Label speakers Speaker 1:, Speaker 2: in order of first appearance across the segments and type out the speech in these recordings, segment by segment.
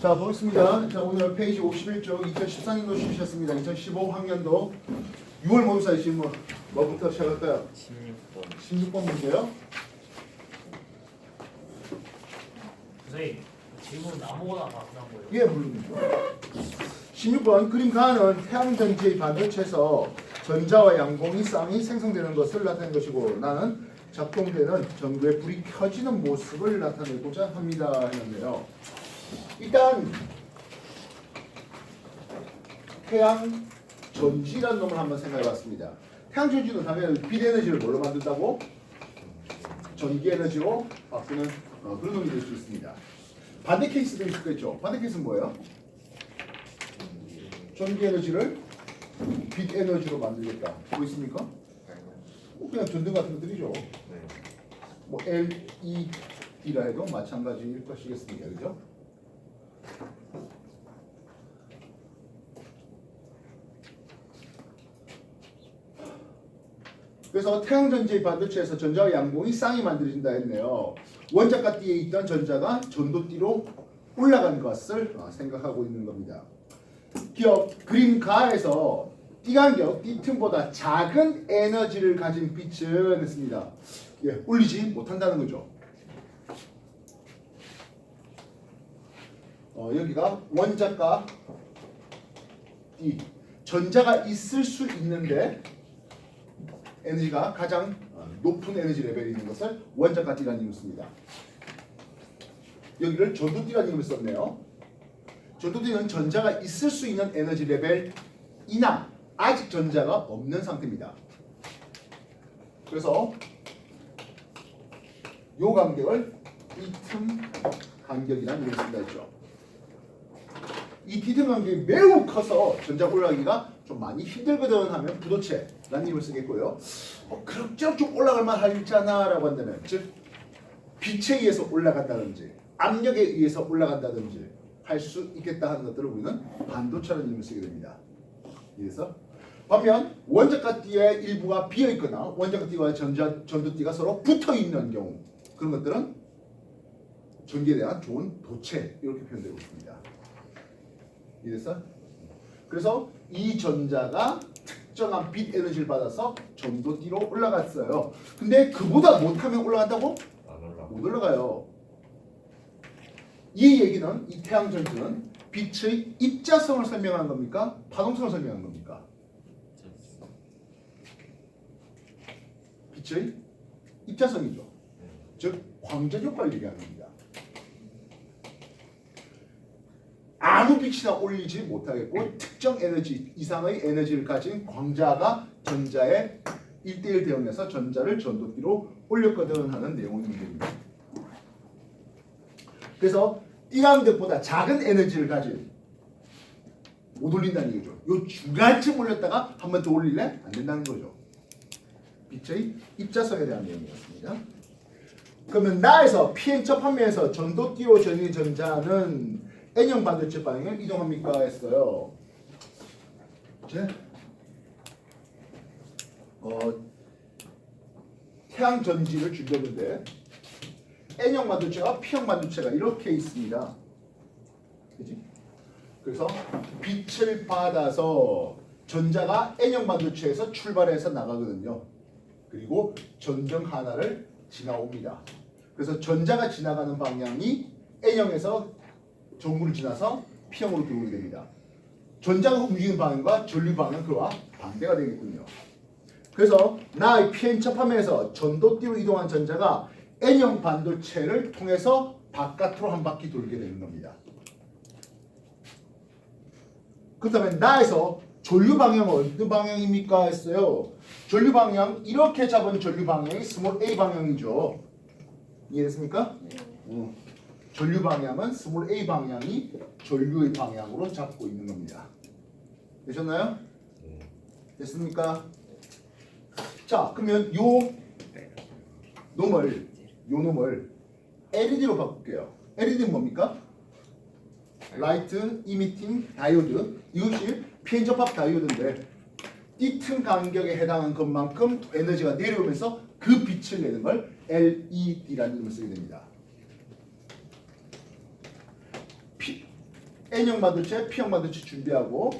Speaker 1: 자, 보겠습니다. 자, 오늘 페이지 51쪽 2014년도 쉬셨습니다. 2015학년도 6월 모의고사 질문 뭐부터 시작할까요?
Speaker 2: 16번
Speaker 1: 16번 문제요.
Speaker 3: 선생님, 질문은 아무거나 다 그런 거예요?
Speaker 1: 예, 물론이죠. 16번 그림 가는 태양전지의 반도체에서 전자와 양봉이 쌍이 생성되는 것을 나타낸 것이고 나는 작동되는 전구에 불이 켜지는 모습을 나타내고자 합니다 했는데요. 일단 태양전지라는 놈을 한번 생각해봤습니다. 태양전지는 당연히 빛에너지를 뭘로 만든다고? 전기에너지로 바꾸는 그런 놈이 될 수 있습니다. 반대 케이스도 있겠죠. 반대 케이스는 뭐예요? 전기에너지를 빛에너지로 만들겠다. 뭐 있습니까? 그냥 전등 같은 것들이죠. 뭐 LED라 해도 마찬가지일 것이겠습니다. 그죠? 그래서 태양전지의 반도체에서 전자와 양봉이 쌍이 만들어진다 했네요. 원자가 띠에 있던 전자가 전도띠로 올라간 것을 생각하고 있는 겁니다. 기억 그림 가에서 띠간격 띠틈보다 작은 에너지를 가진 빛은 했습니다. 예, 올리지 못한다는 거죠. 여기가 원자가 띠 전자가 있을 수 있는데 에너지가 가장 높은 에너지 레벨이 있는 것을 원자가 띠라는 이름을 씁니다. 여기를 전도띠라는 이름을 썼네요. 전도띠는 전자가 있을 수 있는 에너지 레벨이나 아직 전자가 없는 상태입니다. 그래서 이 간격을 이틈 간격이라는 이름을 쓴다 했죠. 이 T틈 간격이 매우 커서 전자가 올라가기가 좀 많이 힘들거든 하면 부도체라는 이름을 쓰겠고요. 그럭저럭 좀 올라갈 만하잖아 라고 한다면 즉 빛에 의해서 올라간다든지 압력에 의해서 올라간다든지 할 수 있겠다 하는 것들을 우리는 반도체라는 이름을 쓰게 됩니다. 그래서 반면 원자가 띠의 일부가 비어 있거나 원자가 띠와 전도띠가 서로 붙어 있는 경우 그런 것들은 전기에 대한 좋은 도체 이렇게 표현되고 있습니다. 이래서 그래서 이 전자가 특정한 빛 에너지를 받아서 전도띠로 올라갔어요. 근데 그보다 못하면 올라간다고? 못 올라가요. 이 얘기는 이 태양전지는 빛의 입자성을 설명하는 겁니까? 파동성을 설명하는 겁니까? 빛의 입자성이죠. 즉 광전 효과를 얘기하는 겁니다. 아무 빛이나 올리지 못하겠고 특정 에너지 이상의 에너지를 가진 광자가 전자에 1대1 대응해서 전자를 전도띠로 올렸거든 하는 내용의 문제입니다. 그래서 띠간격보다 작은 에너지를 가진 못 올린다는 얘기죠. 요 중간쯤 올렸다가 한 번 더 올릴래? 안 된다는 거죠. 빛의 입자성에 대한 내용이었습니다. 그러면 나에서 Pn처 판매에서 전도띠로 전이된 전자는 N형 반도체 방향을 이동합니까? 했어요. 이제 태양 전지를 준비했는데 N형 반도체와 P형 반도체가 이렇게 있습니다. 그치? 그래서 빛을 받아서 전자가 N형 반도체에서 출발해서 나가거든요. 그리고 전등 하나를 지나옵니다. 그래서 전자가 지나가는 방향이 N형에서 전구를 지나서 P형으로 들어오게 됩니다. 전자가 움직이는 방향과 전류 방향은 그와 반대가 되겠군요. 그래서 나의 Pn처 판매에서 전도띠로 이동한 전자가 N형 반도체를 통해서 바깥으로 한 바퀴 돌게 되는 겁니다. 그렇다면 나에서 전류 방향은 어느 방향입니까? 했어요. 전류 방향 이렇게 잡은 전류 방향이 스몰 a 방향이죠. 이해됐습니까? 전류 방향은 스몰 a 방향이 전류의 방향으로 잡고 있는 겁니다. 되셨나요? 됐습니까? 자, 그러면 요 놈을 LED로 바꿀게요. LED는 뭡니까? 라이트 이미팅 다이오드. 이것이 Pn 접합 다이오드인데 띠틈 간격에 해당하는 것만큼 에너지가 내려오면서 그 빛을 내는 걸 LED라는 이름을 쓰게 됩니다. N형 반도체, P형 반도체 준비하고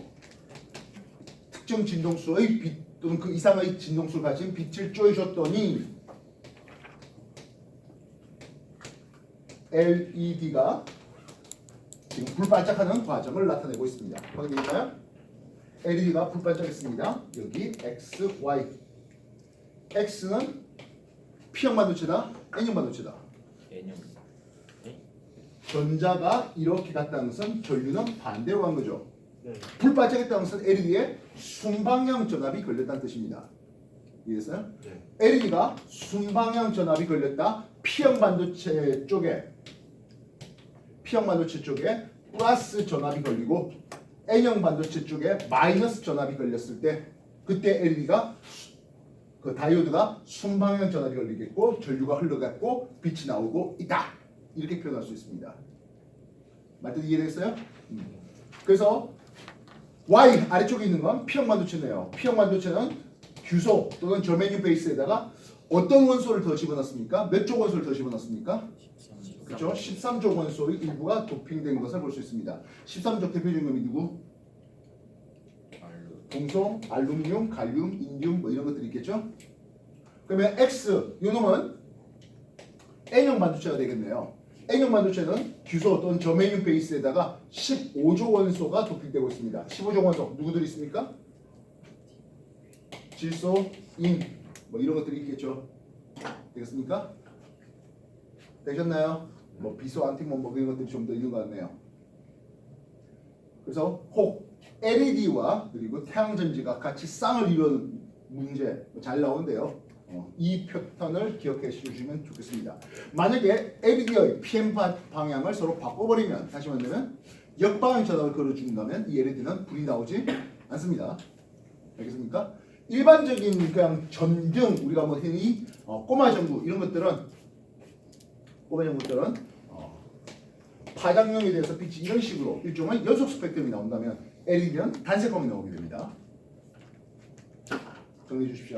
Speaker 1: 특정 진동수의 빛 또는 그 이상의 진동수를 가진 빛을 쪼여줬더니 LED가 지금 불반짝하는 과정을 나타내고 있습니다. 확인될까요? LED가 불반짝했습니다. 여기 X, Y. X는 P형 반도체다, N형 반도체다.
Speaker 3: 개념.
Speaker 1: 전자가 이렇게 갔다는 것은 전류는 반대로 간 거죠.
Speaker 3: 네.
Speaker 1: 불반짝했다는 것은 LED에 순방향 전압이 걸렸다는 뜻입니다. 이해했어요?
Speaker 3: 네.
Speaker 1: LED가 순방향 전압이 걸렸다. P형 반도체 쪽에 플러스 전압이 걸리고 N형 반도체 쪽에 마이너스 전압이 걸렸을 때 그때 LED가 그 다이오드가 순방향 전압이 걸리겠고 전류가 흘러갔고 빛이 나오고 있다. 이렇게 표현할 수 있습니다. 말뜻 이해됐어요? 그래서 Y 아래쪽에 있는 건 P형 반도체네요. P형 반도체는 규소 또는 저메늄 베이스에다가 어떤 원소를 더 집어넣습니까? 몇 조 원소를 더 집어넣습니까? 그렇죠? 13조 원소의 일부가 도핑된 것을 볼 수 있습니다. 13조 대표적인 놈이 누구? 동소, 알루미늄, 갈륨, 인디움 뭐 이런 것들이 있겠죠? 그러면 X 이 놈은 N형 반도체가 되겠네요. N형 반도체는 규소 또는 저메늄 베이스에다가 15조 원소가 도핑되고 있습니다. 15조 원소 누구들이 있습니까? 질소, 인 뭐 이런 것들이 있겠죠. 되겠습니까? 되셨나요? 뭐 비소, 안티몬 뭐 이런 것들이 좀 더 있는 것 같네요. 그래서 혹 LED와 그리고 태양전지가 같이 쌍을 이루는 문제 잘 나오는데요. 이 패턴을 기억해 주시면 좋겠습니다. 만약에 LED의 PM 방향을 서로 바꿔버리면 다시 말하면 역방향 전압을 걸어준다면 이 LED는 불이 나오지 않습니다. 알겠습니까? 일반적인 그냥 전등 우리가 뭐 흔히 꼬마 전구 이런 것들은 파장용에 대해서 빛이 이런 식으로 일종의 연속 스펙트럼이 나온다면 LED는 단색광이 나오게 됩니다. 정리해 주십시오.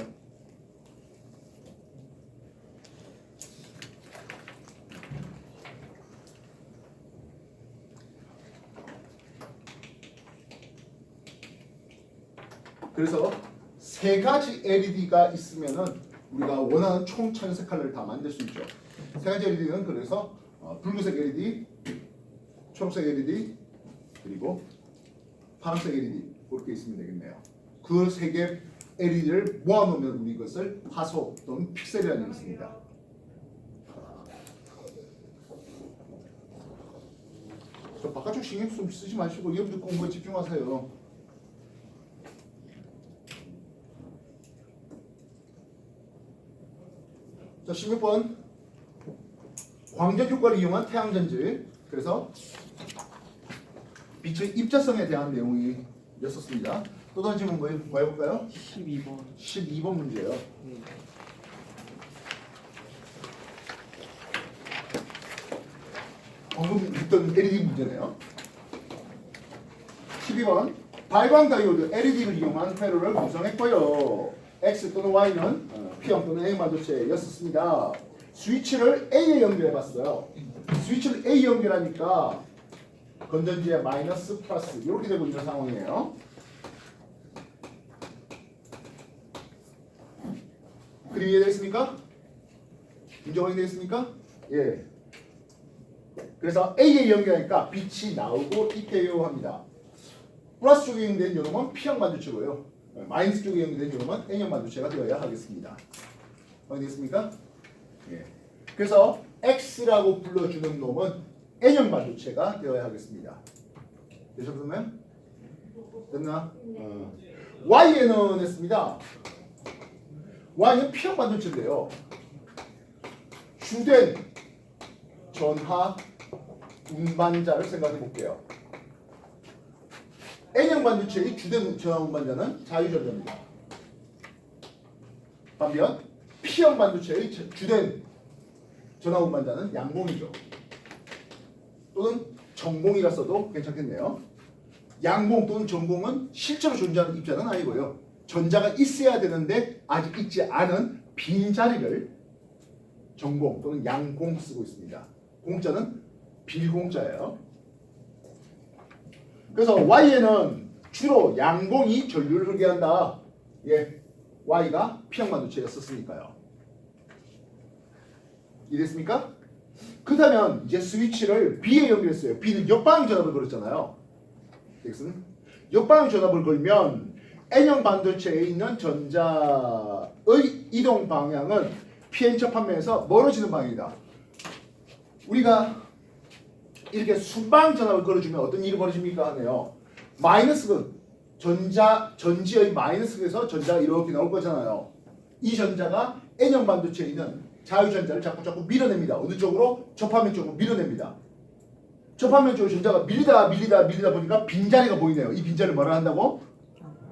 Speaker 1: 그래서 세 가지 LED가 있으면은 우리가 원하는 총 천색 컬러를 다 만들 수 있죠. 세 가지 LED는 그래서 붉은색 LED, 초록색 LED, 그리고 파란색 LED 그렇게 있으면 되겠네요. 그 세 개 LED를 모아놓으면 우리 이것을 화소 또는 픽셀이라는 게 있습니다. 저 바깥쪽 신경 좀 쓰지 마시고 여러분들 공부에 집중하세요. 자, 16번 광전 효과를 이용한 태양전지. 그래서 빛의 입자성에 대한 내용이었었습니다. 또 다른 질문 뭐 해볼까요?
Speaker 2: 12번.
Speaker 1: 12번 문제예요. 방금 했던 LED 문제네요. 12번 발광 다이오드 LED를 이용한 회로를 구성했고요. X 또는 Y는 P형 또는 N 반도체였었습니다. 스위치를 A에 연결해봤어요. 스위치를 A 연결하니까 건전지에 마이너스 플러스 이렇게 되고 있는 상황이에요. 그림 이해되겠습니까? 문제 확인되겠습니까? 예. 그래서 A에 연결하니까 빛이 나오고 있대요 합니다. 플러스 쪽에 연결된 요놈은 P형 반도체고요. 마이너스 쪽에 연결된 요놈은 N형 반도체가 되어야 하겠습니다. 확인되겠습니까? 예. 그래서 X라고 불러주는 놈은 N형 반도체가 되어야 하겠습니다. 되셨나요? 됐나? Y에는 했습니다. Y는 P형 반도체인데요. 주된 전하 운반자를 생각해 볼게요. N형 반도체의 주된 전하 운반자는 자유전자입니다. 반면 P형 반도체의 주된 전하 운반자는 양봉이죠. 또는 정봉이라 써도 괜찮겠네요. 양봉 또는 정봉은 실제로 존재하는 입자는 아니고요. 전자가 있어야 되는데 아직 있지 않은 빈 자리를 정봉 또는 양공 쓰고 있습니다. 공자는 빌공자예요. 그래서 Y에는 주로 양봉이 전류를 흐르게 한다. 예, Y가 P형 반도체였었으니까요. 이해됐습니까? 그렇다면 이제 스위치를 B에 연결했어요. B는 역방향 전압을 걸었잖아요. X는 역방향 전압을 걸면 N형 반도체에 있는 전자의 이동 방향은 Pn 접합면에서 멀어지는 방향이다. 우리가 이렇게 순방 전압을 걸어주면 어떤 일이 벌어집니까 하네요. 마이너스는 전지의 마이너스에서 전자가 이렇게 나올 거잖아요. 이 전자가 N형 반도체에 있는 자유전자를 자꾸 밀어냅니다. 어느 쪽으로? 접합면 쪽으로 밀어냅니다. 접합면 쪽으로 전자가 밀리다 보니까 빈자리가 보이네요. 이 빈자리를 뭐라 한다고?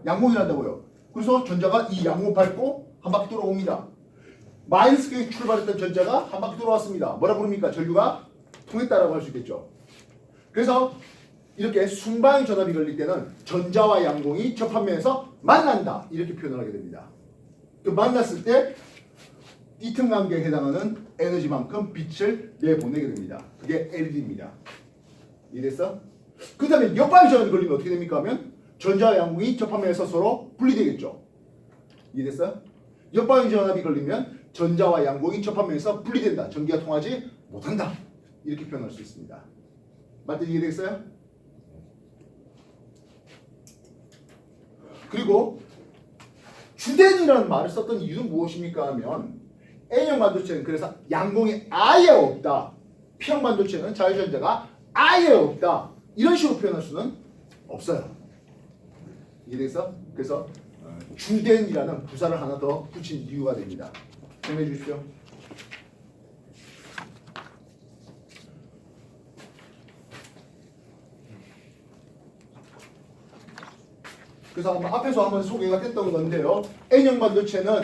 Speaker 1: 양봉이 한다고요. 그래서 전자가 이 양봉을 밟고 한 바퀴 돌아옵니다. 마이너스에 출발했던 전자가 한 바퀴 돌아왔습니다. 뭐라 부릅니까? 전류가 통했다라고 할 수 있겠죠. 그래서 이렇게 순방향 전압이 걸릴 때는 전자와 양봉이 접합면에서 만난다. 이렇게 표현을 하게 됩니다. 그 만났을 때 이 틈 간격에 해당하는 에너지만큼 빛을 내보내게 됩니다. 그게 LED입니다. 이해됐어? 그 다음에 역방향 전압이 걸리면 어떻게 됩니까 하면 전자와 양봉이 접합면에서 서로 분리되겠죠. 이해됐어? 역방향 전압이 걸리면 전자와 양봉이 접합면에서 분리된다. 전기가 통하지 못한다. 이렇게 표현할 수 있습니다. 맞든 이해되겠어요? 그리고 주된이라는 말을 썼던 이유는 무엇입니까 하면 N형 반도체는 그래서 양봉이 아예 없다. P형 반도체는 자유전자가 아예 없다. 이런 식으로 표현할 수는 없어요. 이해됐어? 그래서 주된이라는 부사를 하나 더 붙인 이유가 됩니다. 정리해 주십시오. 그래서 앞에서 한번 소개가 됐던 건데요. N형 반도체는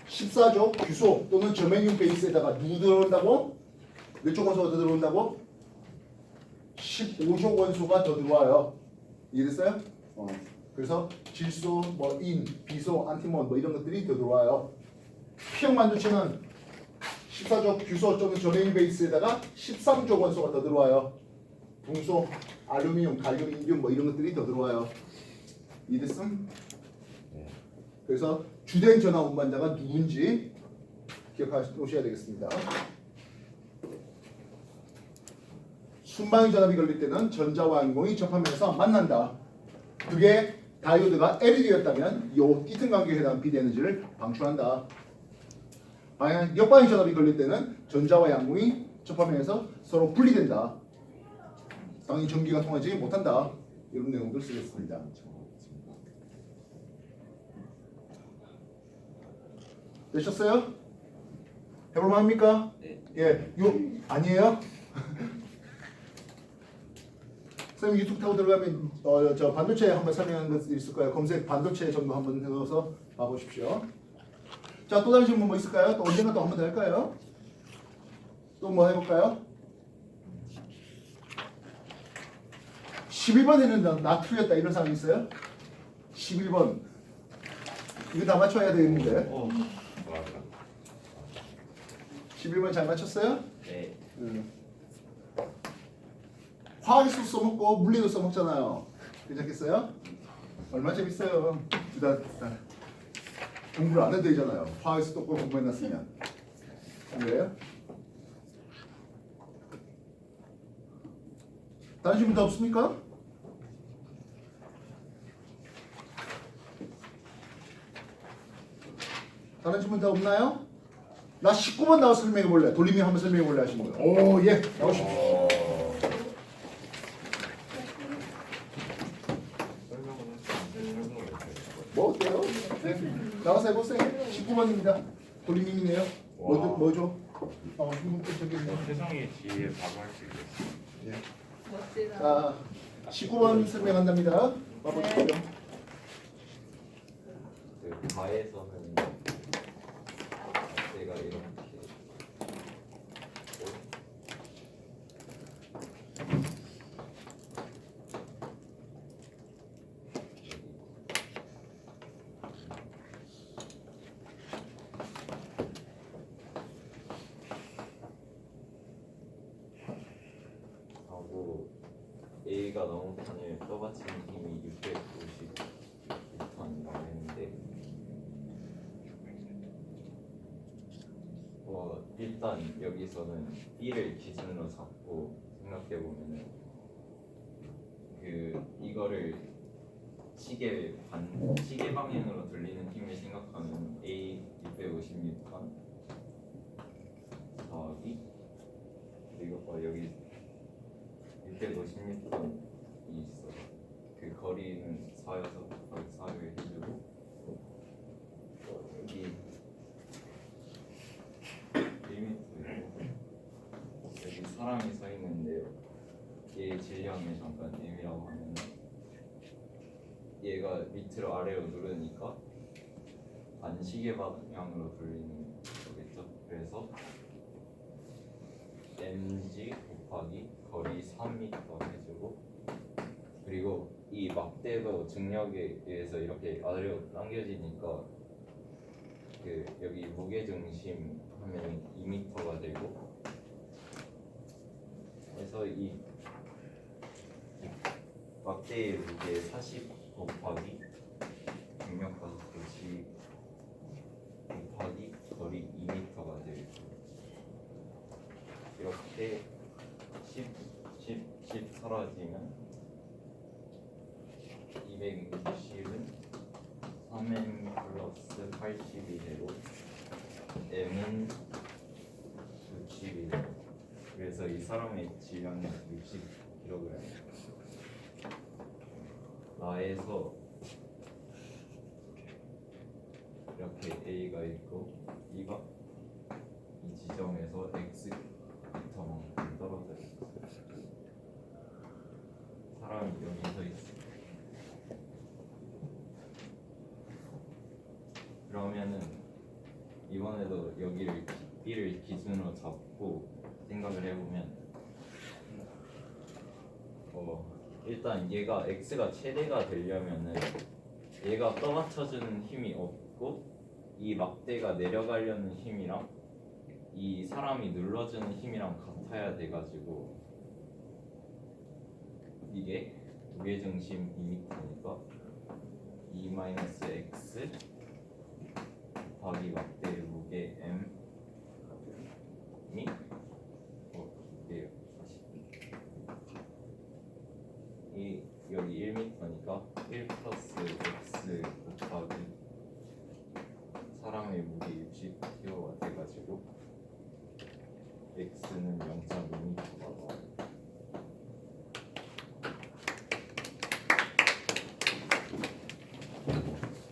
Speaker 1: 14조 규소 또는 저메늄 베이스에다가 누구 들어온다고? 몇 조 원소가 더 들어온다고? 15조 원소가 더 들어와요. 이해됐어요? 그래서 질소, 인, 비소, 안티몬 이런 것들이 더 들어와요. P형 반도체는 14조 규소 또는 저메늄 베이스에다가 13조 원소가 더 들어와요. 붕소, 알루미늄, 갈륨, 인듐 이런 것들이 더 들어와요. 이해됐음? 그래서 주된 전하 운반자가 누군지 기억하셔야 되겠습니다. 순방향 전압이 걸릴 때는 전자와 양봉이 접하면서 만난다. 그게 다이오드가 LED였다면 이 띠튼 간격에 해당하는 빛 에너지를 방출한다. 역방향 전압이 걸릴 때는 전자와 양봉이 접하면서 서로 분리된다. 당연히 전기가 통하지 못한다. 이런 내용들 쓰겠습니다. 되셨어요? 해볼만 합니까?
Speaker 2: 네.
Speaker 1: 예, 아니에요? 선생님 유튜브 타고 들어가면 저 반도체 한번 설명하는 것 있을 거예요. 검색 반도체 정도 한번 넣어서 봐보십시오. 자, 또 다른 질문 뭐 있을까요? 또 언젠가 또 한번 더 할까요? 또 뭐 해볼까요? 11번 했는데 나 틀렸다 이런 사람 있어요? 11번 이거 다 맞춰야 되겠는데 11번 잘 맞췄어요?
Speaker 2: 네.
Speaker 1: 화학에서 써먹고 물리도 써먹잖아요. 괜찮겠어요? 얼마나 재밌어요. 둘 다 공부를 안 해도 되잖아요. 화학에서 똑바로 공부해놨으면. 그래요? 다른 질문 더 없습니까? 다른 질문 더 없나요? 나 19번 나와서 설명해 볼래. 돌림이 한번 설명해 볼래 하시는 거예요. 오, 예. 나오십시오. 뭐 어때요? 네. 나와서 해보세요. 19번입니다. 돌림님이네요. 뭐죠? 저기
Speaker 4: 세상의 지혜에 바로 할 수 있겠어.
Speaker 1: 예.
Speaker 5: 멋지다.
Speaker 1: 자, 19번 설명한답니다. 봐보시죠.
Speaker 2: 그 가에서는 제가 이렇게 하고 A가 나무판을 떠받치는 힘이 650N이라고 했는데 일단 여기서는 B를 기준으로 잡고 생각해 보면은 이거를 시계 방향으로 돌리는 힘을 생각하면 A 650N 더하기 그리고 여기 650N이 있어. 그 거리는 4여서 거기 4를 해주고 여기 1m이고 여기 사람이 서 있는데요. 얘 질량을 잠깐 M이라고 하면 얘가 밑으로 아래로 누르니까 반시계 방향으로 돌리는 거겠죠. 그래서 mg 곱하기 거리 3m 해주고 그리고 이 막대도 중력에 의해서 이렇게 아래로 당겨지니까 여기 무게중심 하면 2m가 되고 그래서 이 막대의 무게 40 곱하기 중력 가속도 g 곱하기 거리 2m가 되고 이렇게 10 사라지면 260은 3m 플러스 80이 되고 m은 60이 되고 그래서 이 사람의 질량은 60kg 나에서 이렇게 A가 있고 B가 이 지점에서 X만큼 떨어져 있어요. 사람이 여기 서 있어요. 그러면은 이번에도 여기를 B를 기준으로 잡고 생각을 해보면 일단 얘가 X가 최대가 되려면은 얘가 떠받쳐주는 힘이 없고 이 막대가 내려가려는 힘이랑 이 사람이 눌러주는 힘이랑 같아야 돼가지고 이게 무게중심 2m니까 2-x 곱하기 막대의 무게 m이 여기 1m니까 1 플러스 x 곱하기 사람의 무게 60kg가 돼가지고 x는 0.2m가 나와요.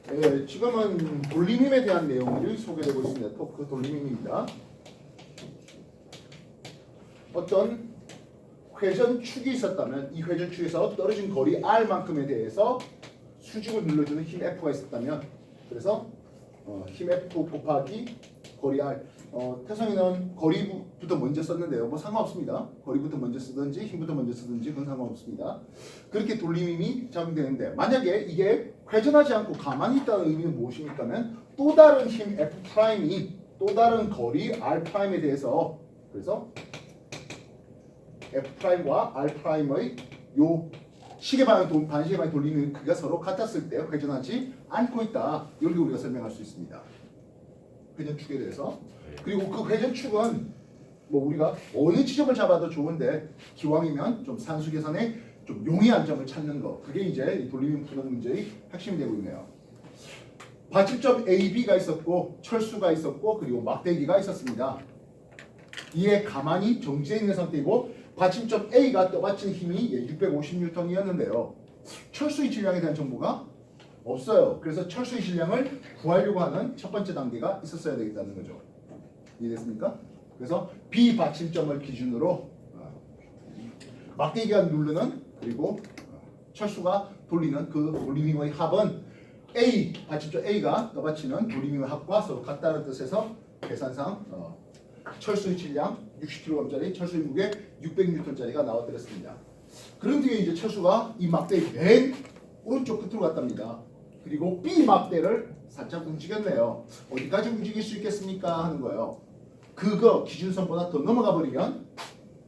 Speaker 1: 네, 지금은 돌림힘에 대한 내용을 소개되고 있습니다. 토크 돌림힘입니다. 어떤 회전축이 있었다면 이 회전축에서 떨어진 거리 r만큼에 대해서 수직을 눌러주는 힘 F가 있었다면 그래서 힘 F 곱하기 거리 r 태성이는 거리부터 먼저 썼는데요. 뭐 상관없습니다. 거리부터 먼저 쓰든지 힘부터 먼저 쓰든지 그건 상관없습니다. 그렇게 돌림힘이 작용되는데 만약에 이게 회전하지 않고 가만히 있다는 의미는 무엇입니까면 또 다른 힘 F'이 또 다른 거리 R'에 대해서 그래서 F'과 R'의 요 시계 방향 반시계 방향 돌리는 그가 서로 같았을 때 회전하지 않고 있다. 이렇게 우리가 설명할 수 있습니다. 회전축에 대해서. 그리고 그 회전축은 뭐 우리가 어느 지점을 잡아도 좋은데 기왕이면 좀 산수 계산에 좀 용이한 점을 찾는 거. 그게 이제 이 돌림힘 푸는 문제의 핵심이 되고 있네요. 받침점 AB가 있었고 철수가 있었고 그리고 막대기가 있었습니다. 이에 가만히 정지해 있는 상태이고 받침점 A가 떠받친 힘이 650N이었는데요. 철수의 질량에 대한 정보가 없어요. 그래서 철수의 질량을 구하려고 하는 첫 번째 단계가 있었어야 되겠다는 거죠. 이해됐습니까? 그래서 B 받침점을 기준으로 막대기가 누르는 그리고 철수가 돌리는 그 돌림힘의 합은 A 받침점 A가 떠받치는 돌림힘의 합과 서로 같다는 뜻에서 계산상 철수의 질량 60kg짜리 철수의 무게 600N짜리가 나와드렸습니다. 그런 뒤에 이제 철수가 이 막대의 맨 오른쪽 끝으로 갔답니다. 그리고 B 막대를 살짝 움직였네요. 어디까지 움직일 수 있겠습니까? 하는 거예요. 그거 기준선보다 더 넘어가 버리면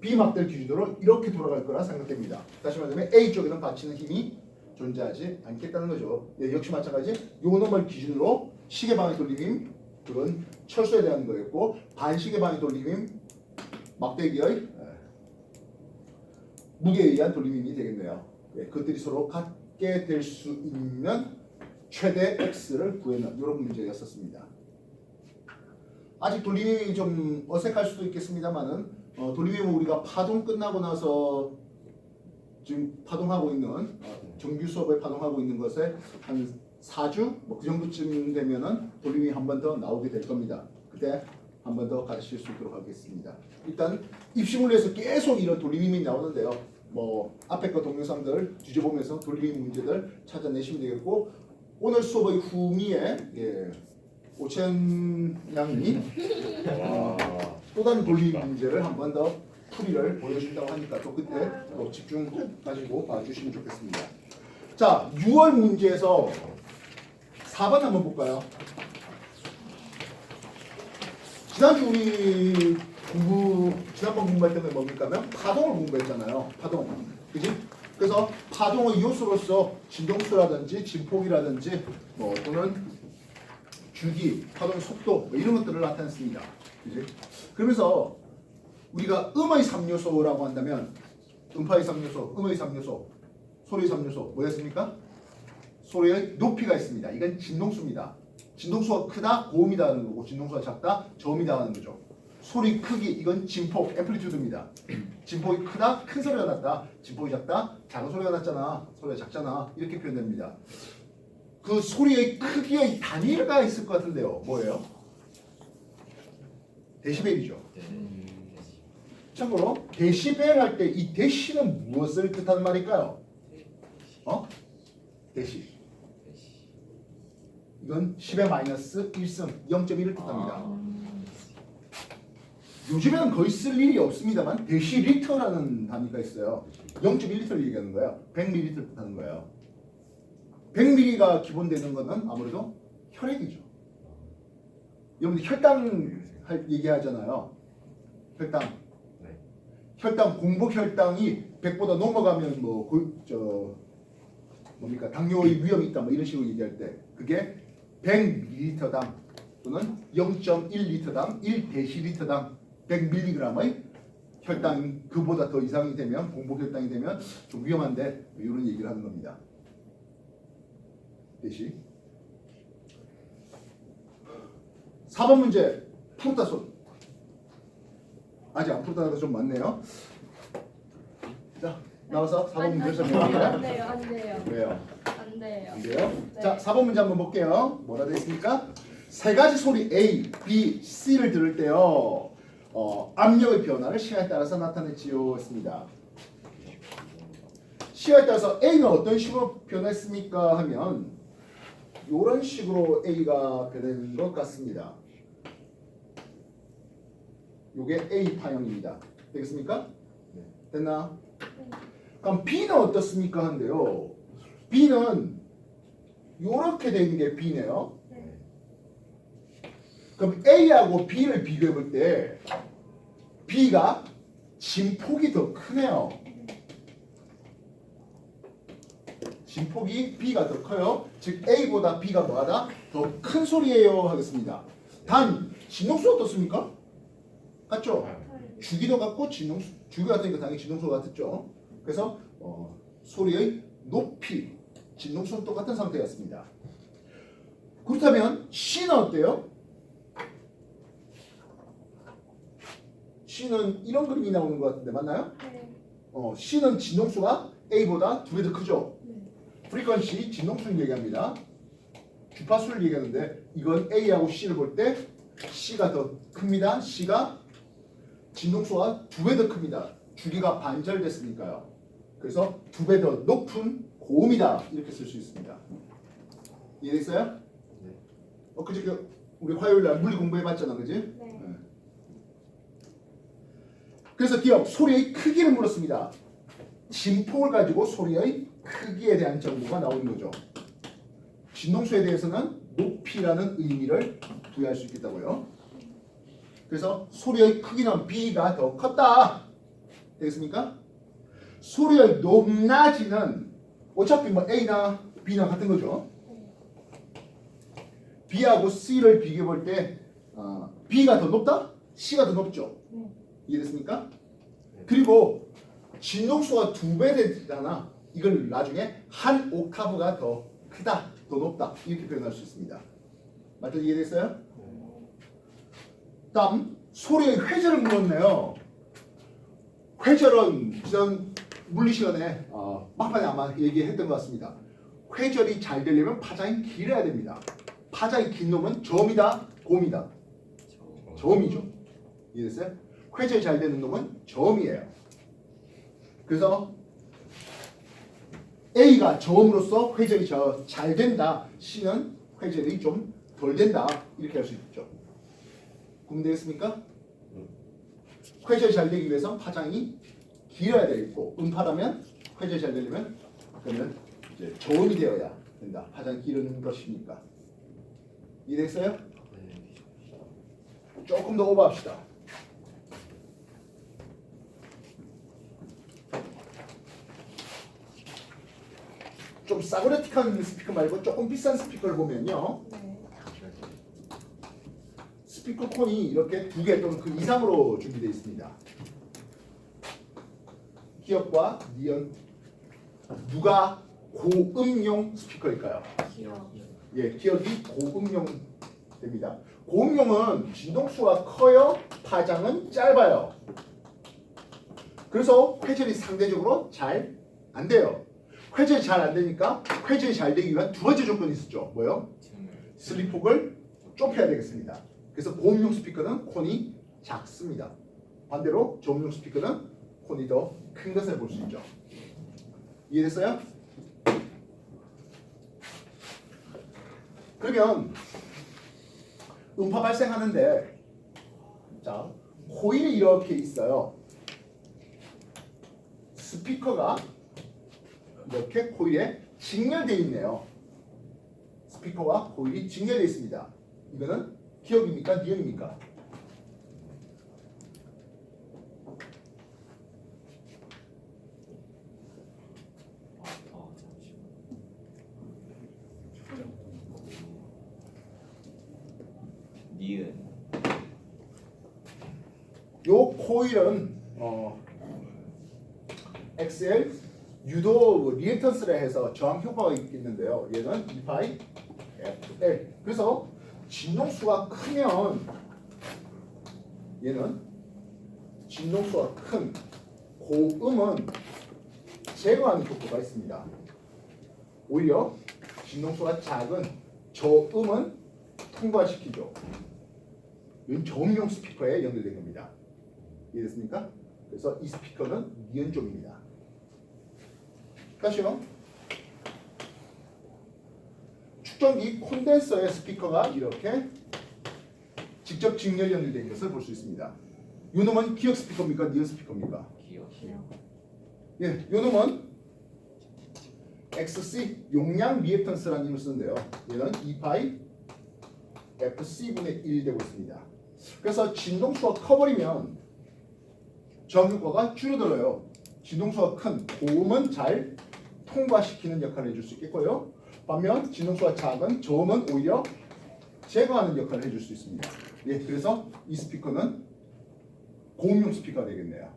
Speaker 1: B막들 기준으로 이렇게 돌아갈 거라 생각됩니다. 다시 말하면 A 쪽에는 받치는 힘이 존재하지 않겠다는 거죠. 예, 역시 마찬가지 요 놈을 기준으로 시계 방향 돌림힘 그건 철수에 대한 거였고 반시계 방향 돌림힘 막대기의 무게에 의한 돌림힘이 되겠네요. 예, 그것들이 서로 같게 될 수 있는 최대 x를 구해는 이런 문제였었습니다. 아직 돌림힘이 좀 어색할 수도 있겠습니다만은 돌림힘은 우리가 파동 끝나고 나서 지금 파동하고 있는 정규 수업에 파동하고 있는 것에 한 4주 뭐 그 정도쯤 되면은 돌림이 한 번 더 나오게 될 겁니다. 그때 한 번 더 가르칠 수 있도록 하겠습니다. 일단 입시물리에서 계속 이런 돌림이 나오는데요. 뭐 앞에 거 동영상들 뒤져보면서 돌림 문제들 찾아내시면 되겠고 오늘 수업의 후미에 오천 양이 또 다른 돌림 문제를 한 번 더 풀이를 보여준다고 하니까 또 그때 또 집중 가지고 봐주시면 좋겠습니다. 자, 6월 문제에서 4번 한번 볼까요? 지난주 우리 지난번 공부할 때는 뭡니까? 파동을 공부했잖아요. 파동. 그지? 그래서 파동의 요소로서 진동수라든지 진폭이라든지 뭐 또는 주기, 파동의 속도 뭐 이런 것들을 나타냈습니다. 그지? 그러면서 우리가 음의 3요소라고 한다면 음파의 3요소, 음의 3요소, 소리의 3요소 뭐였습니까? 소리의 높이가 있습니다. 이건 진동수입니다. 진동수가 크다, 고음이다 하는 거고 진동수가 작다, 저음이다 하는 거죠. 소리 크기, 이건 진폭, 앰플리튜드입니다. 진폭이 크다, 큰 소리가 났다. 진폭이 작다, 작은 소리가 났잖아. 소리가 작잖아. 이렇게 표현됩니다. 그 소리의 크기의 단위가 있을 것 같은데요. 뭐예요? 데시벨이죠. 참고로 데시벨 할 때 이 데시는 무엇을 뜻하는 말일까요? 데시. 이건 10의 마이너스 1승 0.1을 뜻합니다. 요즘에는 거의 쓸 일이 없습니다만 데시리터라는 단위가 있어요. 0.1리터를 얘기하는 거예요. 100ml를 뜻하는 거예요. 100ml가 기본 되는 거는 아무래도 혈액이죠. 여러분들 혈당 얘기하잖아요. 혈당. 혈당, 공복 혈당이 100보다 넘어가면 뭡니까? 당뇨의 위험이 있다 뭐 이런 식으로 얘기할 때 그게 100ml당 또는 0.1리터당 1데시리터당 100mg의 혈당 그보다 더 이상이 되면 공복 혈당이 되면 좀 위험한데 이런 얘기를 하는 겁니다. 데시. 4번 문제 푸르타 손. 아직 안 푸르타가 좀 많네요. 자 나와서 4번 문제 설명할게요.
Speaker 5: 안 돼요, 안 돼요.
Speaker 1: 왜요?
Speaker 5: 안 돼요.
Speaker 1: 안 돼요?
Speaker 5: 네.
Speaker 1: 자 4번 문제 한번 볼게요. 뭐라 되어 있습니까? 세 가지 소리 A, B, C를 들을 때요. 압력의 변화를 시간에 따라서 나타냈지요 했습니다. 시간에 따라서 A는 어떤 식으로 변했습니까? 하면 이런 식으로 A가 변한 것 같습니다. 요게 A 파형입니다. 되겠습니까? 됐나? 그럼 B는 어떻습니까? 한데요. B는 요렇게 된 게 B네요. 그럼 A하고 B를 비교해 볼 때 B가 진폭이 더 크네요. 진폭이 B가 더 커요. 즉 A보다 B가 뭐하다? 더 큰 소리예요 하겠습니다. 단 진동수 어떻습니까? 같죠? 주기도 같고 진동수 주기 같으니까 당연히 진동수가 같았죠. 그래서 소리의 높이, 진동수는 똑같은 상태였습니다. 그렇다면 C는 어때요? C는 이런 그림이 나오는 것 같은데 맞나요?
Speaker 5: 네.
Speaker 1: C는 진동수가 A보다 2배 더 크죠.
Speaker 5: 네.
Speaker 1: 프리퀀시 진동수를 얘기합니다. 주파수를 얘기하는데 이건 A하고 C를 볼 때 C가 더 큽니다. C가 진동수가 2배 더 큽니다. 주기가 반절됐으니까요. 그래서 2배 더 높은 고음이다 이렇게 쓸 수 있습니다. 이해됐어요?
Speaker 2: 네.
Speaker 1: 그저께 우리 화요일날 물리 공부해봤잖아, 그지?
Speaker 5: 네.
Speaker 1: 그래서 기억 소리의 크기를 물었습니다. 진폭을 가지고 소리의 크기에 대한 정보가 나오는 거죠. 진동수에 대해서는 높이라는 의미를 부여할 수 있겠다고요. 그래서 소리의 크기는 B가 더 컸다. 되겠습니까? 소리의 높낮이는 어차피 뭐 A나 B나 같은 거죠. B하고 C를 비교해 볼 때 B가 더 높다? C가 더 높죠. 이해됐습니까? 그리고 진동수가 2배 되잖아. 이걸 나중에 한 옥타브가 더 크다, 더 높다 이렇게 표현할 수 있습니다. 맞죠? 이해됐어요? 다음 소리의 회절을 물었네요. 회절은 지난 물리 시간에 막판에 아마 얘기했던 것 같습니다. 회절이 잘 되려면 파장이 길어야 됩니다. 파장이 긴 놈은 점이다, 곰이다. 점이죠. 이해됐어요? 회절이 잘 되는 놈은 점이에요. 그래서 A가 점으로서 회절이 잘 된다. C는 회절이 좀 덜 된다. 이렇게 할 수 있죠. 구분되겠습니까? 회절이 잘 되기 위해서 파장이 길어야 되겠고 음파라면 회절이 잘 되려면 그러면 이제 저음이 되어야 된다. 파장이 길은 것이니까. 이해됐어요? 조금 더 오버합시다. 좀 싸구려틱한 스피커 말고 조금 비싼 스피커를 보면요. 스피커 콘이 이렇게 2개 또는 그 이상으로 준비되어 있습니다. 기역과 니은 누가 고음용 스피커일까요? 예, 기역이 고음용 됩니다. 고음용은 진동수가 커요, 파장은 짧아요. 그래서 회전이 상대적으로 잘 안 돼요. 회전이 잘 안 되니까 회전이 잘 되기 위한 두 번째 조건이 있었죠. 뭐요? 슬립폭을 좁혀야 되겠습니다. 그래서 고음용 스피커는 콘이 작습니다. 반대로 저음용 스피커는 콘이 더 큰 것을 볼 수 있죠. 이해됐어요? 그러면 음파 발생하는데 자 코일이 이렇게 있어요. 스피커가 이렇게 코일에 직렬되어 있네요. 스피커와 코일이 직렬되어 있습니다. 이거는 기역입니까? 니은입니까?
Speaker 2: 니은.
Speaker 1: 요 코일은 XL 유도 리액턴스라 해서 저항 효과가 있겠는데요. 얘는 2파이 FL. 그래서 진동수가 크면 얘는 진동수가 큰 고음은 제거하는 효과가 있습니다. 오히려 진동수가 작은 저음은 통과시키죠. 이건 저음용 스피커에 연결된 겁니다. 이해됐습니까? 그래서 이 스피커는 니은 쪽입니다. 다시요. 축전기 콘덴서의 스피커가 이렇게 직접 직렬 연결된 것을 볼 수 있습니다. 이 놈은 기역 스피커입니까? 니은 스피커입니까?
Speaker 2: 기역.
Speaker 1: 예, 이 놈은 XC 용량 리액턴스라는 이름을 쓰는데요. 얘는 2파이 FC분의 1 되고 있습니다. 그래서 진동수가 커버리면 저항 효과가 줄어들어요. 진동수가 큰 고음은 잘 통과시키는 역할을 해줄 수 있겠고요. 반면 진동수가 작은 저음은 오히려 제거하는 역할을 해줄 수 있습니다. 예, 그래서 이 스피커는 고음용 스피커가 되겠네요.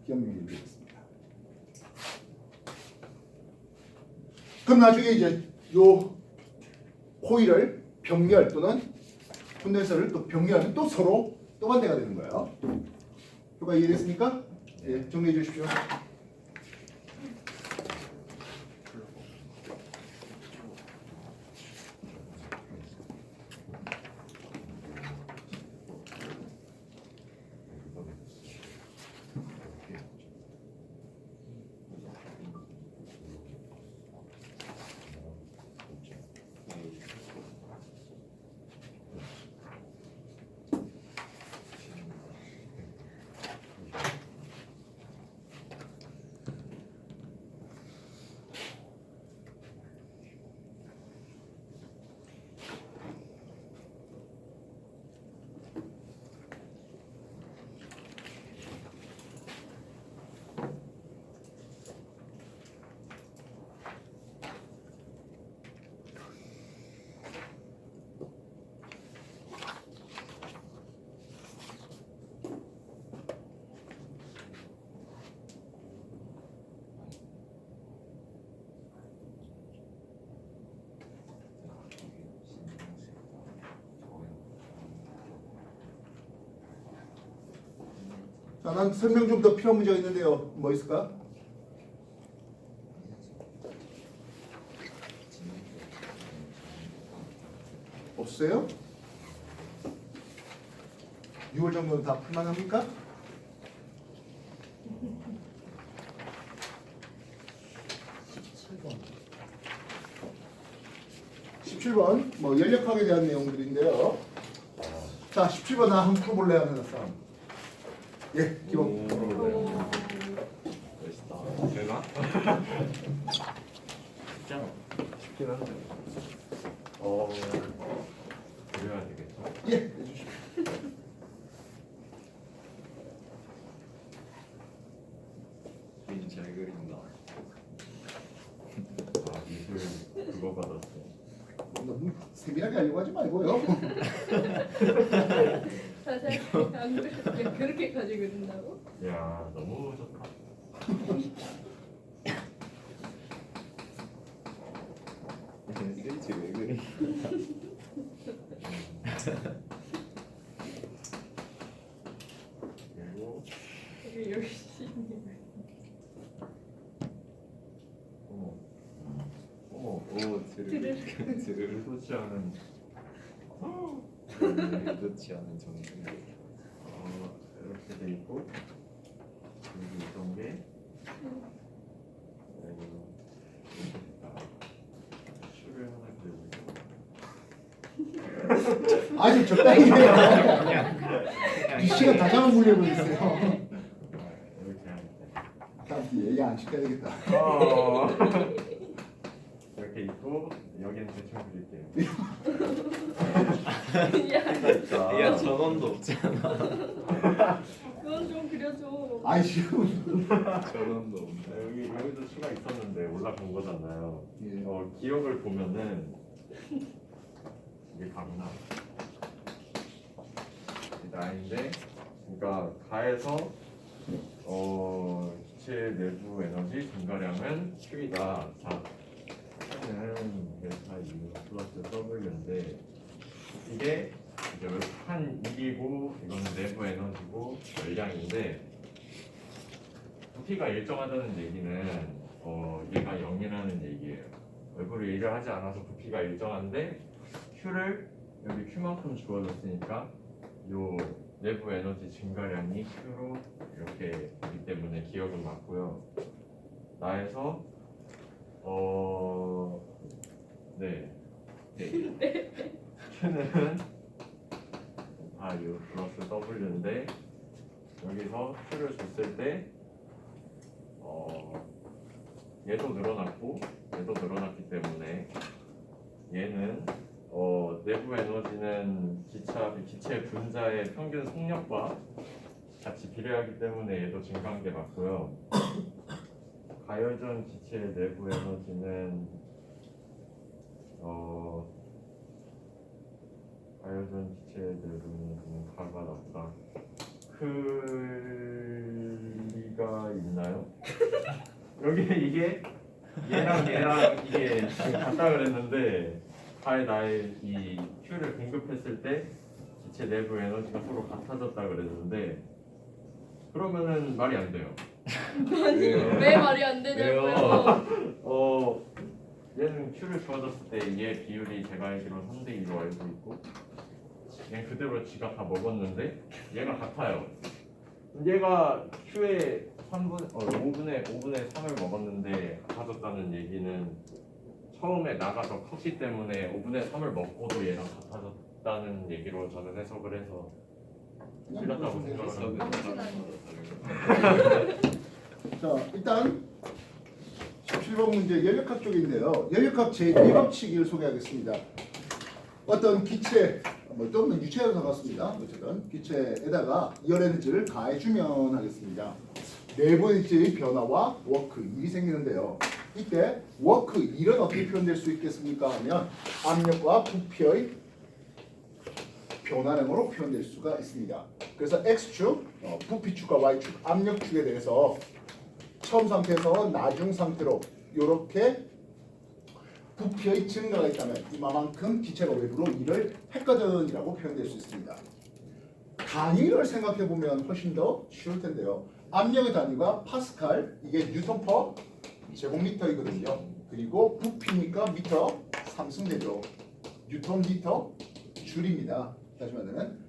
Speaker 1: 기업용이 되겠습니다. 그럼 나중에 이제 요 코일을 병렬 또는 콘덴서를 또 병렬하면 또 서로 또 반대가 되는 거예요. 효과 이해됐습니까? 예, 정리해 주십시오. 난 설명 좀 더 필요한 문제가 있는데요. 뭐 있을까? 없어요? 6월 정도는 다 풀만합니까? (17번) 뭐 연력학에 대한 내용들인데요. 자, 17번 나 한번 풀어볼래요? 하는 사람. 예, 기본.
Speaker 2: 멋있다.
Speaker 4: 되나? 진짜 쉽긴 한데. 그래야 되겠죠?
Speaker 1: 예, 해주십시오.
Speaker 2: 주인 잘 그린다.
Speaker 4: 아 미술 그거 받았어.
Speaker 1: 너무 세밀하게 하려고 하지 말고요.
Speaker 5: 자세히 안 그렇게 그렇게까지 그린다고?
Speaker 4: 야 너무 좋다.
Speaker 2: 스위치 왜 그리?
Speaker 4: 그리고
Speaker 5: 되게 열심히.
Speaker 4: 어머
Speaker 2: 오 드르르 드르르
Speaker 4: 좋지 않은
Speaker 2: 좋지 않은 정신.
Speaker 4: 이렇게 돼 있고 여기 있던 게 이렇게 됐다. 슈를 하나 그리고
Speaker 1: 아주 적당히 해요. 시간 다 잡아보려고 했어요.
Speaker 4: 이렇게 하는데
Speaker 1: 다음 주에 얘기 안 시켜야 되겠다.
Speaker 4: 이렇게 있고 여기는 대충 그릴게요.
Speaker 5: 야,
Speaker 2: 야 전원도 없잖아.
Speaker 5: 그건 좀 그려줘.
Speaker 1: 아이 지금.
Speaker 2: 전원도 없네.
Speaker 4: 여기도 수가 있었는데 올라간 거잖아요.
Speaker 1: 예.
Speaker 4: 기억을 보면은 이게 가구나. 이 나인데, 그러니까 가에서 기체 내부 에너지 증가량은 Q이다. 자, Q는 델타 U 플러스 W인데 이게 이제 한 1이고 이거는 내부 에너지고 열량인데. 부피가 일정하다는 얘기는 얘가 0이라는 얘기예요. 외부로 일을 하지 않아서 부피가 일정한데 Q를 여기 Q만큼 주어졌으니까 요 내부 에너지 증가량이 Q로 이렇게 되기 때문에 기억은 맞고요. 나에서 네 Q는 U 플러스 W인데 여기서 Q를 줬을 때 얘도 늘어났고 얘도 늘어났기 때문에 얘는 내부 에너지는 기체 분자의 평균 속력과 같이 비례하기 때문에 얘도 증가한 게 맞고요. 가열전 기체의 내부 에너지는 가열전 기체의 내부 에너지는 가가 낮다. 그 리가 있나요? 여기 이게 얘랑 이게 같다 그랬는데 가에 나의 이 Q를 공급했을 때 기체 내부 에너지가 서로 같아졌다 그랬는데 그러면은 말이 안 돼요.
Speaker 2: 왜요?
Speaker 5: 왜 말이 안 되냐고요?
Speaker 4: 얘는 Q를 주어졌을 때 얘 비율이 제가 알기로 3대2로 알고 있고 얘는 그대로 지가 다 먹었는데 얘가 같아요. 얘가 Q의 5분의 3을 먹었는데 같아졌다는 얘기는 처음에 나가 더 컸기 때문에 5분의 3을 먹고도 얘랑 같아졌다는 얘기로 저는 해석을 해서 틀렸다고 생각을 합니다.
Speaker 1: 자, 일단 17번 문제 연력학 쪽인데요. 연력학 제2법칙을 소개하겠습니다. 어떤 기체, 또 없는 유체에서 나왔습니다. 어쨌든 기체에다가 열 에너지를 가해주면 하겠습니다. 내부 에너지의 변화와 워크 1이 생기는데요. 이때 워크 1은 어떻게 표현될 수 있겠습니까? 하면 압력과 부피의 변화량으로 표현될 수가 있습니다. 그래서 X축, 부피축과 Y축, 압력축에 대해서 처음 상태에서 나중 상태로 이렇게 부피의 증가가 있다면 이만큼 기체가 외부로 일을 했거든이라고 표현될 수 있습니다. 단위를 생각해 보면 훨씬 더 쉬울 텐데요. 압력의 단위가 파스칼, 이게 뉴턴 퍼 제곱미터이거든요. 그리고 부피니까 미터 3승되죠. 뉴턴 미터 줄입니다. 다시 말하면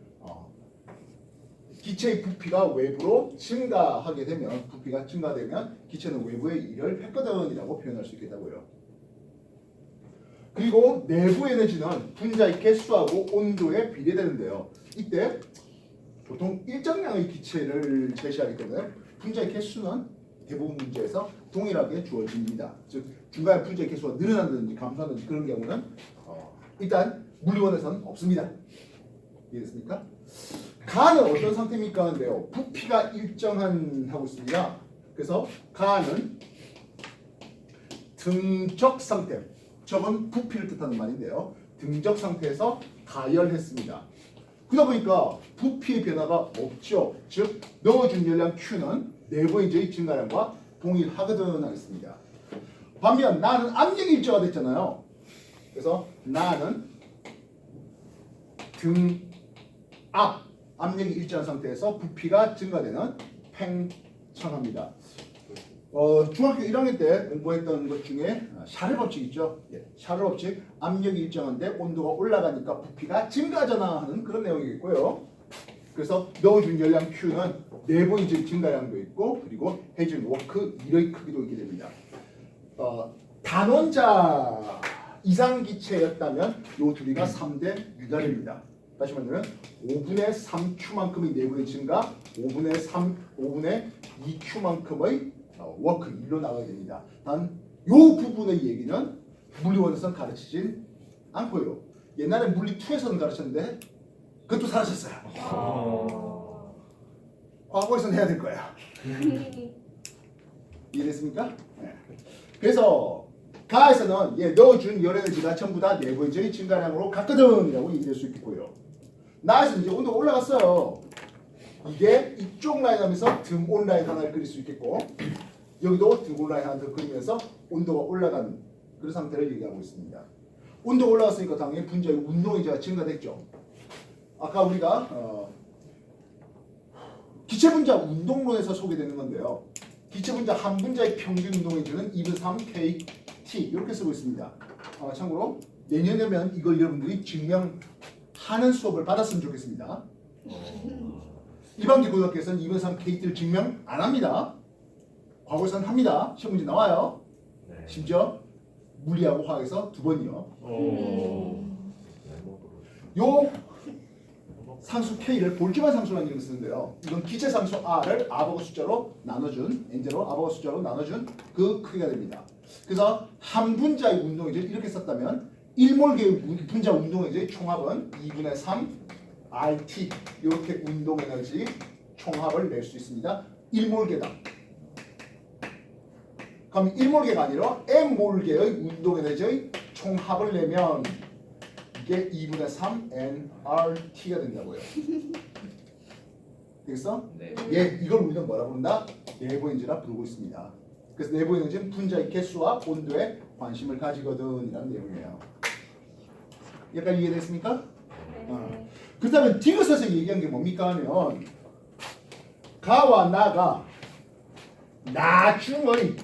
Speaker 1: 기체의 부피가 외부로 증가하게 되면, 부피가 증가되면 기체는 외부에 일을 했거든이라고 표현할 수 있겠다고요. 그리고 내부 에너지는 분자의 개수하고 온도에 비례되는데요. 이때 보통 일정량의 기체를 제시하기 때문에 분자의 개수는 대부분 문제에서 동일하게 주어집니다. 즉 중간에 분자의 개수가 늘어난다든지 감소한다든지 그런 경우는 일단 물리원에서는 없습니다. 이해됐습니까? 가는 어떤 상태입니까? 하는데요. 부피가 일정한 하고 있습니다. 그래서 가는 등적 상태, 적은 부피를 뜻하는 말인데요. 등적 상태에서 가열했습니다. 그러다 보니까 부피의 변화가 없죠. 즉 넣어준 열량 Q는 내부의 증가량과 동일하거든 하겠습니다. 반면 나는 압력이 일정화 됐잖아요. 그래서 나는 등압, 압력이 일정한 상태에서 부피가 증가되는 팽창합니다. 중학교 1학년 때 공부했던 것 중에 샤를 법칙 있죠. 샤를 법칙, 압력이 일정한데 온도가 올라가니까 부피가 증가하잖아 하는 그런 내용이겠고요. 그래서 넣어준 열량 Q는 내부의 증가량도 있고 그리고 해준 워크 일의 크기도 있게 됩니다. 단원자 이상 기체였다면 이 둘이가 3대 유달입니다. 다시 말하면 5분의 3Q만큼의 내부의 증가, 5분의 2Q만큼의 워크 일로 나가게 됩니다. 단 이 부분의 얘기는 물리원에서는 가르치진 않고요. 옛날에 물리 2에서는 가르쳤는데 그것도 사라졌어요. 과거에서는 해야 될 거야. 이해됐습니까? 네. 그래서 가에서는 넣어준 열 에너지가 전부 다 내부의 증가량으로 같거든이라고 얘기할 수 있겠고요. 나에서는 이제 온도가 올라갔어요. 이게 이쪽 라인 하면서 등 온 라인 하나를 그릴 수 있겠고 여기도 등 온 라인 하나 더 그리면서 온도가 올라간 그런 상태를 얘기하고 있습니다. 온도가 올라갔으니까 당연히 분자의 운동에너지가 증가됐죠. 아까 우리가 기체 분자 운동론에서 소개되는 건데요. 기체 분자 한 분자의 평균 운동에너지는 2분 3 KT 이렇게 쓰고 있습니다. 참고로 내년에면 이걸 여러분들이 증명하는 수업을 받았으면 좋겠습니다. 일반기 고등학교에서는 2분 3 KT를 증명 안 합니다. 과거에서는 합니다. 시험 문제 나와요.
Speaker 4: 네.
Speaker 1: 심지어 물리하고 화학에서 2번이요. 요 상수 K를 볼트만 상수라는 이름을 쓰는데요. 이건 기체 상수 R을 아보가 숫자로 나눠준, N제로 아보가 숫자로 나눠준 그 크기가 됩니다. 그래서 한 분자의 운동에너지를 이렇게 썼다면 1몰 분자 운동에너지의 총합은 2분의 3 RT 이렇게 운동에너지 총합을 낼 수 있습니다. 1몰개당. 그럼 1몰개가 아니라 M몰개의 운동에너지의 총합을 내면 이게 2분의 3 nRT가 된다고요. 되겠어?
Speaker 2: 네.
Speaker 1: 이걸 우리는 뭐라 부른다? 내부에너지라 부르고 있습니다. 그래서 내부에너지는 분자의 개수와 온도에 관심을 가지거든 이라는 내용이에요. 여기까지 이해됐습니까? 그렇다면 디귿에서 얘기한 게 뭡니까 하면 가와 나가 나중의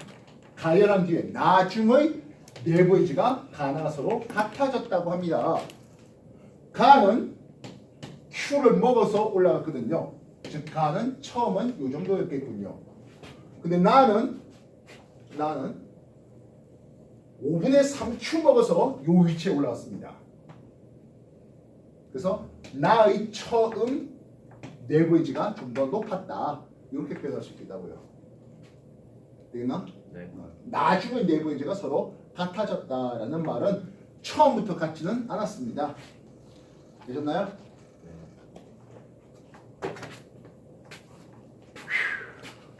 Speaker 1: 가열한 뒤에 나중의 내부에너지가 가나 서로 같아졌다고 합니다. 가는 Q를 먹어서 올라갔거든요. 즉 가는 처음은 이 정도였겠군요. 근데 나는 5분의 3Q 먹어서 이 위치에 올라왔습니다. 그래서 나의 처음 내부에너지가 좀 더 높았다. 이렇게 표현할 수 있겠다고요. 되겠나?
Speaker 4: 네.
Speaker 1: 나중에 내부에너지가 서로 같아졌다라는 말은 처음부터 같지는 않았습니다. 되셨나요?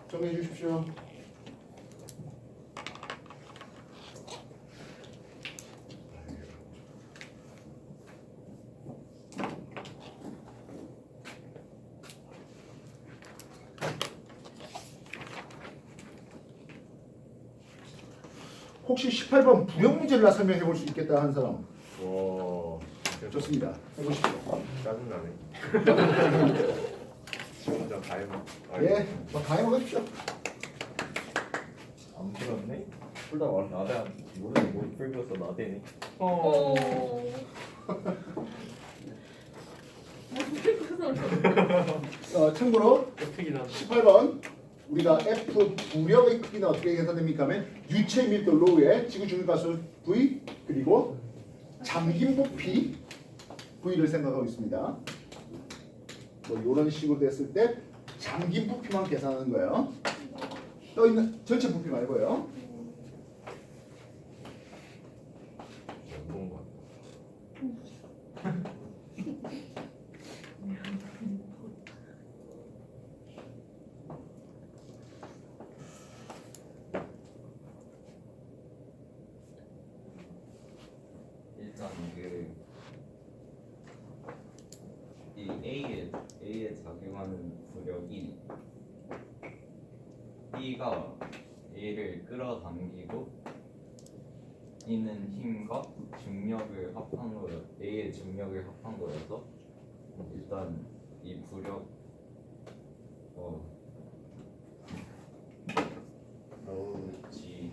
Speaker 1: 정리해 주십시오. 혹시 18번 부영 문제를 설명해 볼 수 있겠다 한 사람?
Speaker 4: 와
Speaker 1: 좋습니다. 해보시죠.
Speaker 4: 짜증나네. 먼저 다 해봐.
Speaker 1: 예, 다 해보십시오.
Speaker 2: 안 풀었네? 풀다 말 나대 모르는 못 풀고서 나대네.
Speaker 5: 어.
Speaker 1: 참고로
Speaker 4: 어떻게 나
Speaker 1: 18번 우리가 F 부력의 크기는 어떻게 계산됩니까 하면 유체 밀도 로우의 지구 중력가수 V 그리고 잠긴 부피 V를 생각하고 있습니다. 뭐 이런 식으로 됐을 때 잠긴 부피만 계산하는 거예요. 떠 있는 전체 부피 말고요.
Speaker 4: 뭔가
Speaker 2: 일단 이 A에 작용하는 부력이 B가 A를 끌어당기고 있는 힘과 중력을 합한 거여 A의 중력을 합한 거여서 일단 이 부력 로우 G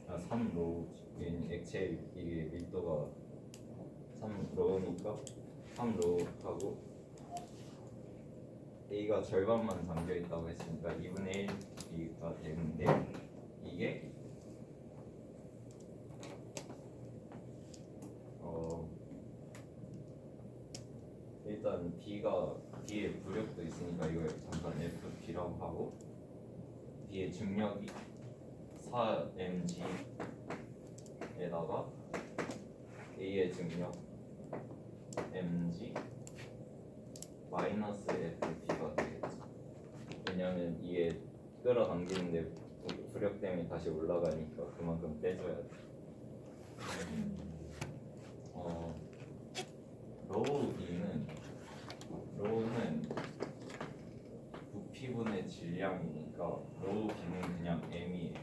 Speaker 2: 3로우인 액체 이게 밀도가 3로우니까 3로우하고 A가 절반만 잠겨 있다고 했으니까 2분의 1B가 되는데 이게 일단 B에 부력도 있으니까 이걸 잠깐 FB라고 하고 B의 중력이 4mg에다가 A의 중력 mg 마이너스 FB가 되겠죠. 왜냐면 이게 끌어당기는데 부력 때문에 다시 올라가니까 그만큼 빼줘야 돼. 로우는 부피분의 질량이니까 로우 B는 그냥 m이에요.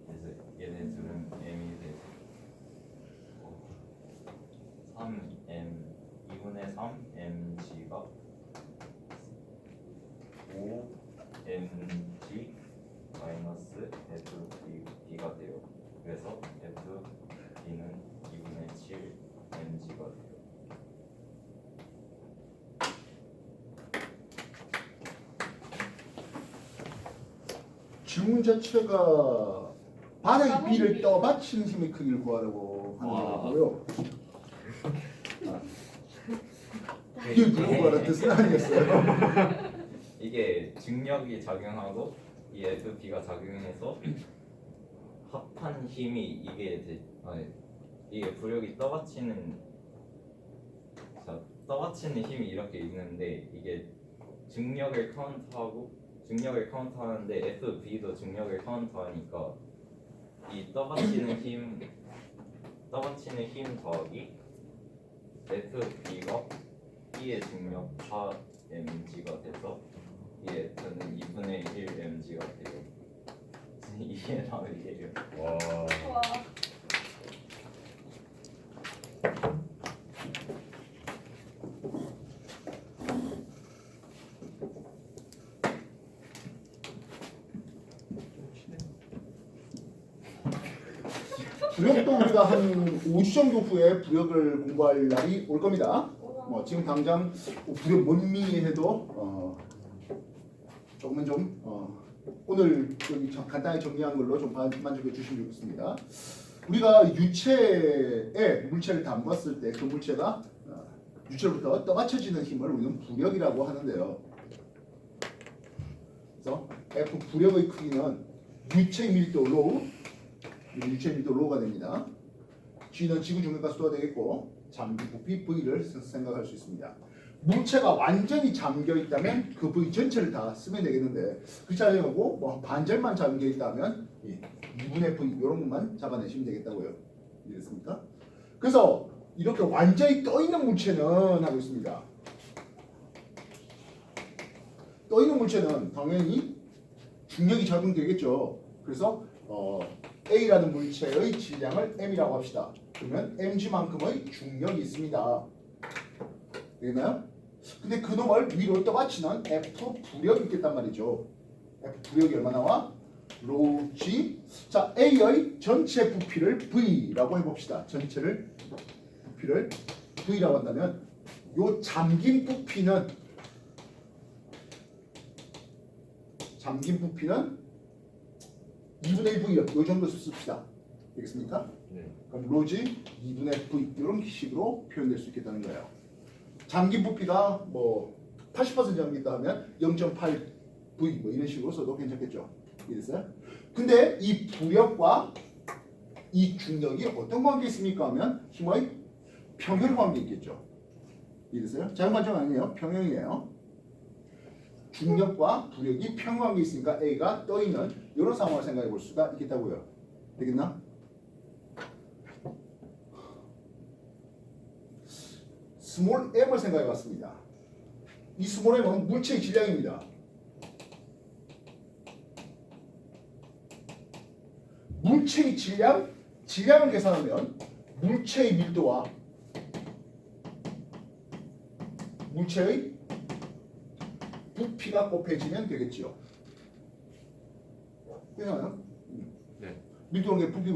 Speaker 2: 그래서 얘네 둘은 m이 돼서 3m 2분의 3 mg가 5mg 마이너스 FB가 돼요. 그래서 FB는 2분의 7 mg가 돼요.
Speaker 1: 질문 자체가 바닥의 B를 떠받치는 힘의 크기를 구하라고 하는 거고요. 이게 구하라는 뜻은 아니었어요.
Speaker 2: 이게 중력이 작용하고 이 FB가 작용해서 합한 힘이 이게 부력이 떠받치는 힘이 이렇게 있는데 이게 중력을 카운트하는데 FB도 중력을 카운트하니까 이 떠받치는 힘 더하기 FB가 B의 중력 4mg가 돼서 이 F는 2분의 1mg가 돼요. 이게 답이에요.
Speaker 4: 와.
Speaker 5: 와.
Speaker 1: 부력도 우리가 한 5주 정도 후에 부력을 공부할 날이 올 겁니다. 지금 당장 부력 뭔미해도 조금은 좀 오늘 여기 간단히 정리한 걸로 좀 만족해 주시면 좋겠습니다. 우리가 유체에 물체를 담갔을 때 그 물체가 유체로부터 떠받쳐지는 힘을 우리는 부력이라고 하는데요. 그래서 F 부력의 크기는 유체 밀도 로우, 유체 밀도 로우가 됩니다. G는 지구 중력가 수도가 되겠고 잠기 부피 V를 생각할 수 있습니다. 물체가 완전히 잠겨 있다면 그 V 전체를 다 쓰면 되겠는데 그렇지 않고 뭐 반절만 잠겨 있다면 2분의 V 이런 것만 잡아내시면 되겠다고요. 이해됐습니까? 그래서 이렇게 완전히 떠 있는 물체는 하고 있습니다. 떠 있는 물체는 당연히 중력이 적용되겠죠. 그래서 A라는 물체의 질량을 M이라고 합시다. 그러면 mg만큼의 중력이 있습니다. 되겠나요? 근데 그놈을 위로 떠받치는 F 부력이 있겠단 말이죠. F 부력이 얼마 나와? 로 G. 자, A의 전체 부피를 V라고 해봅시다. 전체를 부피를 V라고 한다면 요 잠긴 부피는 2분의 1 V요. 요 정도 씁시다. 되겠습니까?
Speaker 4: 네.
Speaker 1: 그럼 로지 2분의 V 이런 식으로 표현될 수 있겠다는 거예요. 잠긴 부피가 뭐 80% 잠긴다 하면 0.8 V 뭐 이런 식으로 써도 괜찮겠죠. 이해됐어요? 근데 이 부력과 이 중력이 어떤 관계 있습니까 하면 힘의 평형 관계 있겠죠. 이해됐어요? 자연관점 아니에요. 평형이에요. 중력과 부력이 평형 관계 있으니까 A가 떠 있는 이런 상황을 생각해 볼 수가 있겠다고요. 되겠나? 스몰 m을 생각해 봤습니다. 이 스몰 m은 물체의 질량입니다. 물체의 질량을 계산하면 물체의 밀도와 물체의 부피가 곱해지면 되겠죠. 괜찮아요?
Speaker 4: 네.
Speaker 1: 밀도는 게 부피